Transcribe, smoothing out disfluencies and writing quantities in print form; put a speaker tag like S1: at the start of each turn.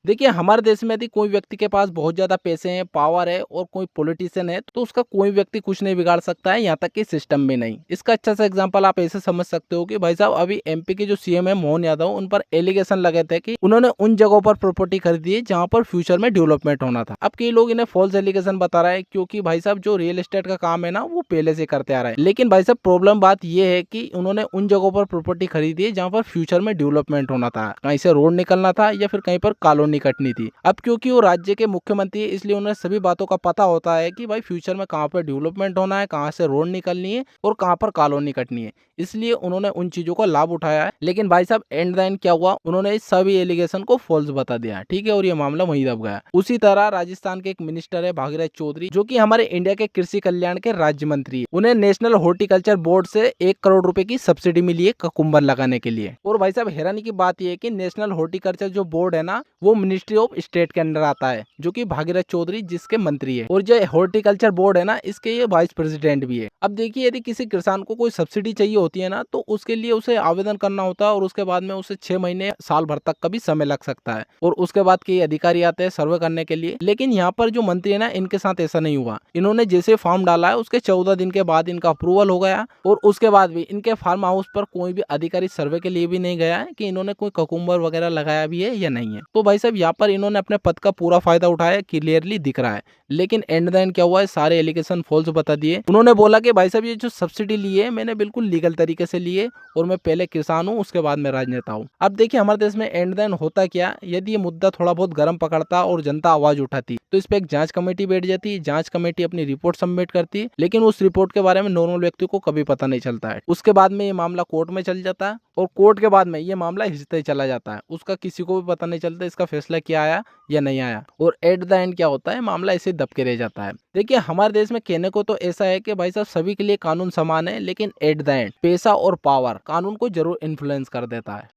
S1: देखिए हमारे देश में यदि कोई व्यक्ति के पास बहुत ज्यादा पैसे हैं, पावर है और कोई पॉलिटिशियन है तो उसका कोई व्यक्ति कुछ नहीं बिगाड़ सकता है, यहाँ तक कि सिस्टम भी नहीं। इसका अच्छा सा एग्जांपल आप ऐसे समझ सकते हो कि भाई साहब अभी एमपी के जो सीएम है मोहन यादव, उन पर एलिगेशन लगे थे कि उन्होंने उन जगहों पर प्रॉपर्टी खरीदी है जहां पर फ्यूचर में डेवलपमेंट होना था। अब कई लोग इन्हें फॉल्स एलिगेशन बता रहे हैं क्योंकि भाई साहब जो रियल एस्टेट का काम है ना वो पहले से करते आ रहे हैं। लेकिन भाई साहब प्रॉब्लम बात यह है कि उन्होंने उन जगहों पर प्रॉपर्टी खरीदी है जहां पर फ्यूचर में डेवलपमेंट होना था, कहीं से रोड निकलना था या फिर कहीं पर कॉलोनी कटनी थी। अब क्योंकि वो राज्य के मुख्यमंत्री है इसलिए उन्हें सभी बातों का पता होता है कि भाई फ्यूचर में कहाँ पर डेवलपमेंट होना है, कहाँ से रोड निकलनी है और कहाँ पर कॉलोनी कटनी है, इसलिए उन्होंने उन चीजों का लाभ उठाया है। लेकिन भाई साहब एंड द एंड क्या हुआ, उन्होंने इस सभी एलिगेशन को फॉल्स बता दिया, ठीक है, और ये मामला वहीं दब गया। उसी तरह राजस्थान के एक मिनिस्टर है भागीरथ चौधरी, जो कि हमारे इंडिया के कृषि कल्याण के राज्य मंत्री है। उन्हें नेशनल हॉर्टिकल्चर बोर्ड से 1 करोड़ रुपए की सब्सिडी मिली है कुकुम्बर लगाने के लिए। और भाई साहब हैरानी की बात यह है कि नेशनल हॉर्टिकल्चर जो बोर्ड है ना वो मिनिस्ट्री ऑफ स्टेट के अंडर आता है, जो कि भागीरथ चौधरी जिसके मंत्री है। और जो हॉर्टिकल्चर बोर्ड है ना इसके ये वाइस प्रेसिडेंट भी है। अब देखिए यदि किसी किसान को कोई सब्सिडी चाहिए होती है ना तो उसके लिए उसे आवेदन करना होता है और उसके बाद में उसे 6 महीने साल भर तक का भी समय लग सकता है। और उसके बाद कई अधिकारी आते हैं सर्वे करने के लिए। लेकिन यहाँ पर जो मंत्री है ना इनके साथ ऐसा नहीं हुआ। इन्होंने जैसे फॉर्म डाला है उसके 14 दिन के बाद इनका अप्रूवल हो गया और उसके बाद भी इनके फार्म हाउस पर कोई भी अधिकारी सर्वे के लिए भी नहीं गया है कि इन्होंने कोई कुकुम्बर वगैरह लगाया भी है या नहीं है। तो भाई साहब यहाँ पर इन्होंने अपने पद का पूरा फायदा उठाया, क्लियरली दिख रहा है। लेकिन एंड द एंड क्या हुआ है, सारे एलिगेशन फॉल्स बता दिए। उन्होंने बोला कि भाई साहब ये जो सब्सिडी ली है मैंने बिल्कुल लीगल तरीके से ली है और मैं पहले किसान हूँ उसके बाद मैं राजनेता हूँ। अब देखिए हमारे देश में एंड देन होता क्या, यदि ये मुद्दा थोड़ा बहुत गर्म पकड़ता और जनता आवाज उठाती तो इस पे एक जांच कमेटी बैठ जाती। जांच कमेटी अपनी रिपोर्ट सबमिट करती, लेकिन उस रिपोर्ट के बारे में नॉर्मल व्यक्ति को कभी पता नहीं चलता है। उसके बाद में ये मामला कोर्ट में चल जाता है और कोर्ट के बाद में ये मामला हिजते ही चला जाता है। उसका किसी को भी पता नहीं चलता इसका फैसला क्या आया या नहीं आया। और एट द एंड क्या होता है, मामला ऐसे दबके रह जाता है। देखिए हमारे देश में कहने को तो ऐसा है कि भाई साहब सभी के लिए कानून समान है, लेकिन एट द एंड पैसा और पावर कानून को जरूर इन्फ्लुएंस कर देता है।